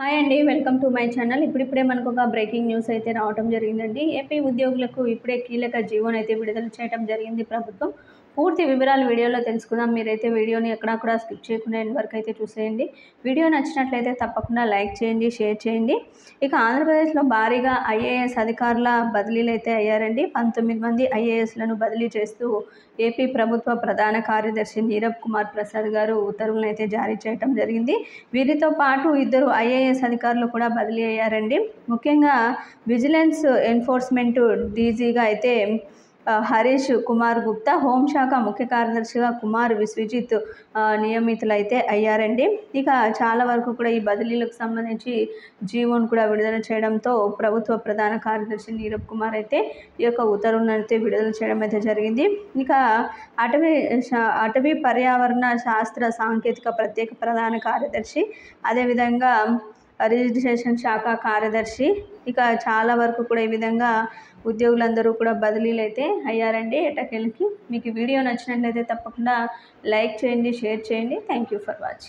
Hi అండి. Welcome to my channel. ఇప్పుడిప్పుడే మనకు ఒక బ్రేకింగ్ న్యూస్ అయితే రావటం జరిగిందండి. ఏపీ ఉద్యోగులకు ఇప్పుడే కీలక జీవోనైతే విడుదల చేయడం జరిగింది ప్రభుత్వం. పూర్తి వివరాలు వీడియోలో తెలుసుకుందాం. మీరైతే వీడియోని ఎక్కడా కూడా స్కిప్ చేయకుండా ఎండ్ వరకు అయితే చూసేయండి. వీడియో నచ్చినట్లయితే తప్పకుండా లైక్ చేయండి, షేర్ చేయండి. ఇక ఆంధ్రప్రదేశ్లో భారీగా ఐఏఎస్ అధికారుల బదిలీలు అయితే అయ్యారండి. 19 మంది ఐఏఎస్లను బదిలీ చేస్తూ ఏపీ ప్రభుత్వ ప్రధాన కార్యదర్శి నీరబ్ కుమార్ ప్రసాద్ గారు ఉత్తర్వులను అయితే జారీ చేయడం జరిగింది. వీరితో పాటు 2 ఐఏఎస్ అధికారులు కూడా బదిలీ అయ్యారండి. ముఖ్యంగా విజిలెన్స్ ఎన్ఫోర్స్మెంట్ డీజీగా అయితే హరీష్ కుమార్ గుప్తా, హోంశాఖ ముఖ్య కార్యదర్శిగా కుమార్ విశ్వజిత్ నియమితులైతే అయ్యారండి. ఇక చాలా వరకు కూడా ఈ బదిలీలకు సంబంధించి జీవోను కూడా విడుదల చేయడంతో ప్రభుత్వ ప్రధాన కార్యదర్శి నీరబ్ కుమార్ అయితే ఈ యొక్క ఉత్తర్వులను అయితే విడుదల చేయడం అయితే జరిగింది. ఇక అటవీ పర్యావరణ శాస్త్ర సాంకేతిక ప్రత్యేక ప్రధాన కార్యదర్శి, అదేవిధంగా రిజిస్ట్రేషన్ శాఖ కార్యదర్శి, ఇక చాలా వరకు కూడా ఈ విధంగా ఉద్యోగులందరూ కూడా బదిలీలు అయితే అయ్యారండి ఎట్టకేలకి. మీకు వీడియో నచ్చినట్లయితే తప్పకుండా లైక్ చేయండి, షేర్ చేయండి. Thank you for watching.